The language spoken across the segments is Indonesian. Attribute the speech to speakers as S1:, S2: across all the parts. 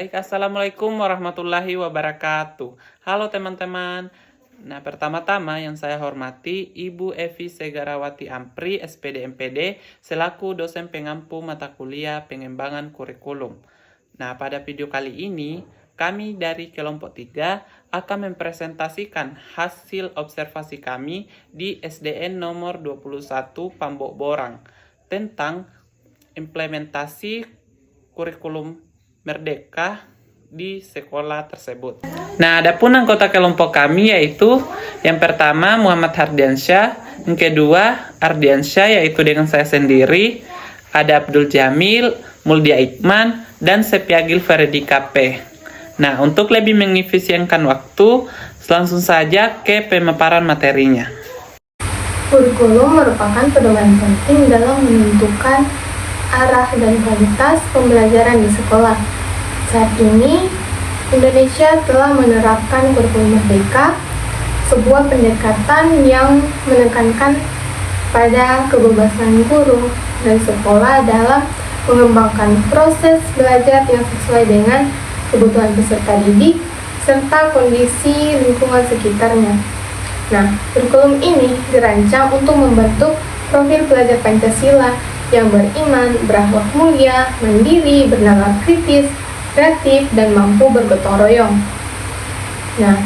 S1: Baik, Assalamualaikum warahmatullahi wabarakatuh. Halo teman-teman. Nah, pertama-tama yang saya hormati Ibu Evi Segarawati Ampri, SPD MPD, selaku dosen pengampu mata kuliah pengembangan kurikulum. Nah, pada video kali ini, kami dari kelompok 3 akan mempresentasikan hasil observasi kami di SDN nomor 21 Pambok Borang tentang implementasi kurikulum Merdeka di sekolah tersebut. Nah, adapun anggota kelompok kami yaitu yang pertama Muhammad Hardiansyah, yang kedua Ardiansyah yaitu dengan saya sendiri, ada Abdul Jamil, Muldia Ikman, dan Sepiagil Ferdi KP. Nah, untuk lebih mengefisienkan waktu, langsung saja ke pemaparan materinya.
S2: Kurikulum merupakan pedoman penting dalam menentukan arah dan kualitas pembelajaran di sekolah. Saat ini, Indonesia telah menerapkan kurikulum merdeka, sebuah pendekatan yang menekankan pada kebebasan guru dan sekolah dalam mengembangkan proses belajar yang sesuai dengan kebutuhan peserta didik serta kondisi lingkungan sekitarnya. Nah, kurikulum ini dirancang untuk membentuk profil pelajar Pancasila yang beriman, berakhlak mulia, mandiri, bernalar kritis, kreatif, dan mampu bergotong royong. Nah,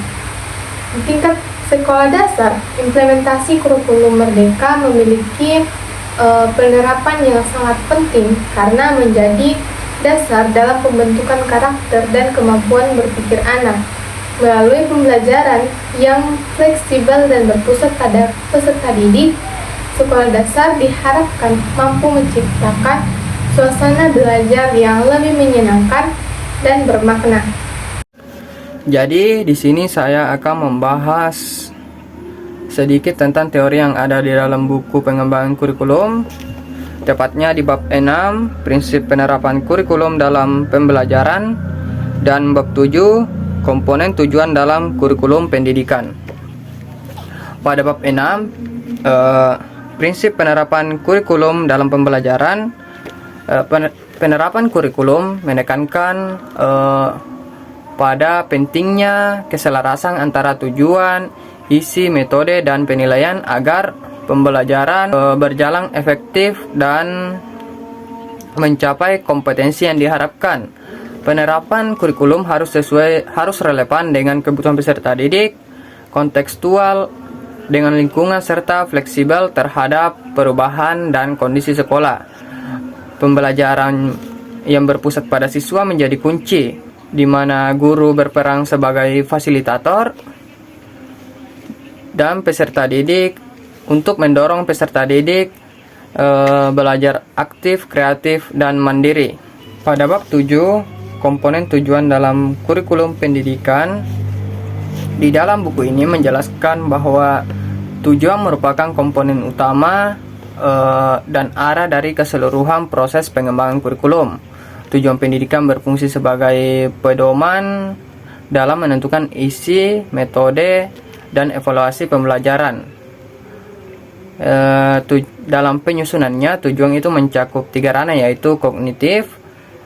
S2: di tingkat sekolah dasar, implementasi kurikulum merdeka memiliki penerapan yang sangat penting karena menjadi dasar dalam pembentukan karakter dan kemampuan berpikir anak. Melalui pembelajaran yang fleksibel dan berpusat pada peserta didik, sekolah dasar diharapkan mampu menciptakan suasana belajar yang lebih menyenangkan dan bermakna.
S3: Jadi di sini saya akan membahas sedikit tentang teori yang ada di dalam buku pengembangan kurikulum, tepatnya di bab 6, prinsip penerapan kurikulum dalam pembelajaran, dan bab 7, komponen tujuan dalam kurikulum pendidikan. Pada bab 6, prinsip penerapan kurikulum dalam pembelajaran, penerapan kurikulum menekankan pada pentingnya keselarasan antara tujuan, isi, metode, dan penilaian agar pembelajaran berjalan efektif dan mencapai kompetensi yang diharapkan. Penerapan kurikulum harus relevan dengan kebutuhan peserta didik, kontekstual dengan lingkungan serta fleksibel terhadap perubahan dan kondisi sekolah. Pembelajaran yang berpusat pada siswa menjadi kunci, di mana guru berperan sebagai fasilitator dan peserta didik untuk mendorong peserta didik belajar aktif, kreatif, dan mandiri. Pada bab 7, komponen tujuan dalam kurikulum pendidikan, di dalam buku ini menjelaskan bahwa tujuan merupakan komponen utama dan arah dari keseluruhan proses pengembangan kurikulum. Tujuan pendidikan berfungsi sebagai pedoman dalam menentukan isi, metode, dan evaluasi pembelajaran. Dalam penyusunannya, tujuan itu mencakup 3 ranah, yaitu kognitif,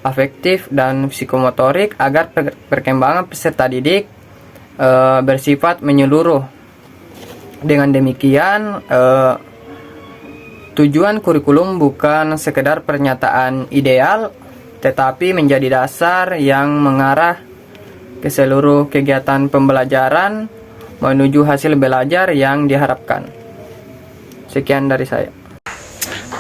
S3: afektif, dan psikomotorik agar perkembangan peserta didik bersifat menyeluruh. Dengan demikian, tujuan kurikulum bukan sekedar pernyataan ideal, tetapi menjadi dasar yang mengarah ke seluruh kegiatan pembelajaran menuju hasil belajar yang diharapkan. Sekian dari saya.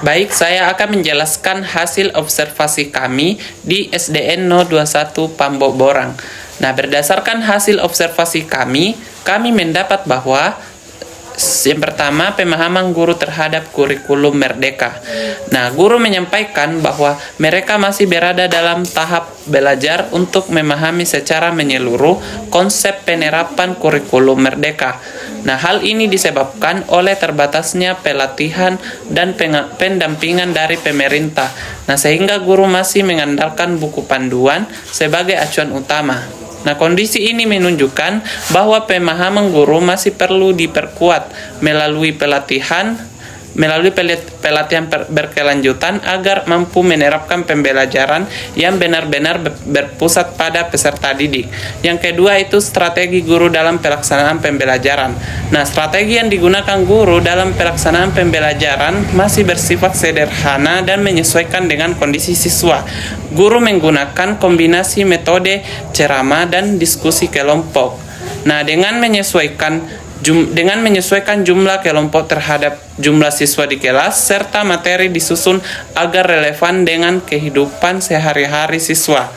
S1: Baik, saya akan menjelaskan hasil observasi kami di SDN 021 Pambok Borang. Nah, berdasarkan hasil observasi kami mendapat bahwa yang pertama, pemahaman guru terhadap kurikulum merdeka. Nah, guru menyampaikan bahwa mereka masih berada dalam tahap belajar untuk memahami secara menyeluruh konsep penerapan kurikulum merdeka. Nah, hal ini disebabkan oleh terbatasnya pelatihan dan pendampingan dari pemerintah. Nah, sehingga guru masih mengandalkan buku panduan sebagai acuan utama. Nah, kondisi ini menunjukkan bahwa pemahaman guru masih perlu diperkuat melalui pelatihan melalui pelatihan berkelanjutan agar mampu menerapkan pembelajaran yang benar-benar berpusat pada peserta didik. Yang kedua itu strategi guru dalam pelaksanaan pembelajaran. Nah, strategi yang digunakan guru dalam pelaksanaan pembelajaran masih bersifat sederhana dan menyesuaikan dengan kondisi siswa. Guru menggunakan kombinasi metode ceramah dan diskusi kelompok. Nah, dengan menyesuaikan jumlah kelompok terhadap jumlah siswa di kelas, serta materi disusun agar relevan dengan kehidupan sehari-hari siswa.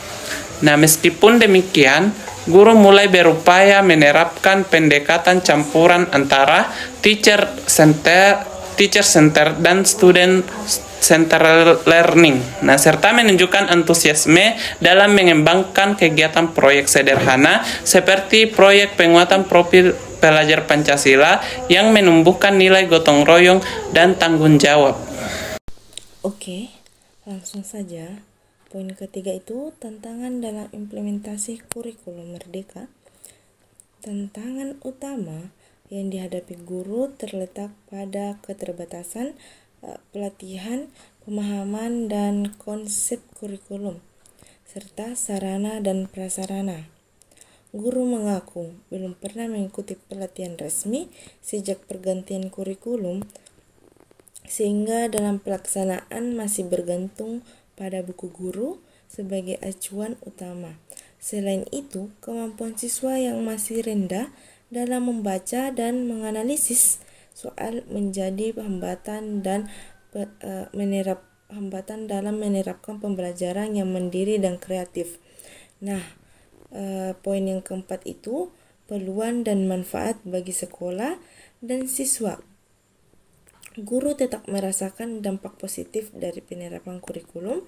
S1: Nah, meskipun demikian, guru mulai berupaya menerapkan pendekatan campuran antara teacher center dan student center learning. Nah, serta menunjukkan antusiasme dalam mengembangkan kegiatan proyek sederhana seperti proyek penguatan profil pelajar Pancasila yang menumbuhkan nilai gotong royong dan tanggung jawab.
S4: Oke, langsung saja. Poin ketiga itu tantangan dalam implementasi kurikulum merdeka. Tantangan utama yang dihadapi guru terletak pada keterbatasan pelatihan, pemahaman, dan konsep kurikulum, serta sarana dan prasarana. Guru mengaku belum pernah mengikuti pelatihan resmi sejak pergantian kurikulum, sehingga dalam pelaksanaan masih bergantung pada buku guru sebagai acuan utama. Selain itu, kemampuan siswa yang masih rendah dalam membaca dan menganalisis soal menjadi hambatan dalam menerapkan pembelajaran yang mandiri dan kreatif. Nah, poin yang keempat itu peluang dan manfaat bagi sekolah dan siswa. Guru tetap merasakan dampak positif dari penerapan kurikulum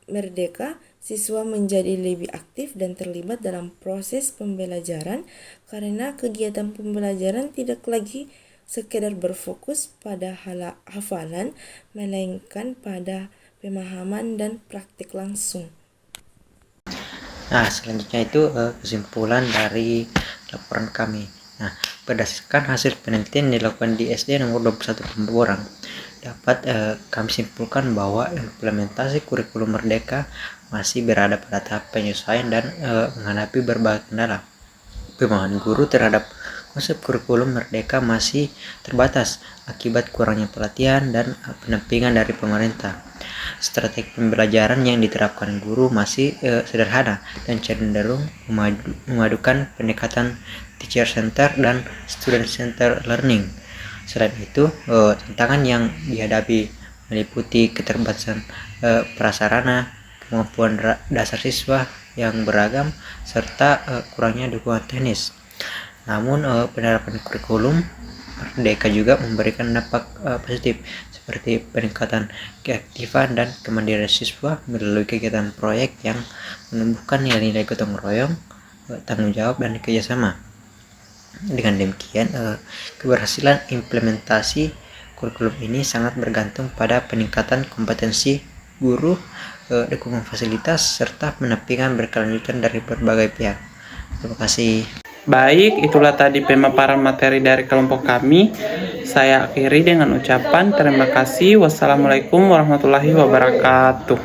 S4: merdeka. Siswa menjadi lebih aktif dan terlibat dalam proses pembelajaran karena kegiatan pembelajaran tidak lagi sekedar berfokus pada hafalan, melainkan pada pemahaman dan praktik langsung.
S5: Nah, selanjutnya itu kesimpulan dari laporan kami. Nah, berdasarkan hasil penelitian yang dilakukan di SD nomor 21 Pemborang, dapat kami simpulkan bahwa implementasi kurikulum merdeka masih berada pada tahap penyesuaian dan menghadapi berbagai kendala. Pemahaman guru terhadap konsep kurikulum merdeka masih terbatas akibat kurangnya pelatihan dan pendampingan dari pemerintah. Strategi pembelajaran yang diterapkan guru masih sederhana dan cenderung memadukan pendekatan teacher center dan student center learning. Selain itu, tantangan yang dihadapi meliputi keterbatasan prasarana, kemampuan dasar siswa yang beragam, serta kurangnya dukungan teknis. Namun, penerapan kurikulum merdeka juga memberikan dampak positif seperti peningkatan keaktifan dan kemandirian siswa melalui kegiatan proyek yang menumbuhkan nilai-nilai gotong royong, tanggung jawab, dan kerjasama. Dengan demikian, keberhasilan implementasi kurikulum ini sangat bergantung pada peningkatan kompetensi guru, dukungan fasilitas, serta pendampingan berkelanjutan dari berbagai pihak. Terima kasih.
S1: Baik, itulah tadi pemaparan materi dari kelompok kami. Saya akhiri dengan ucapan terima kasih. Wassalamualaikum warahmatullahi wabarakatuh.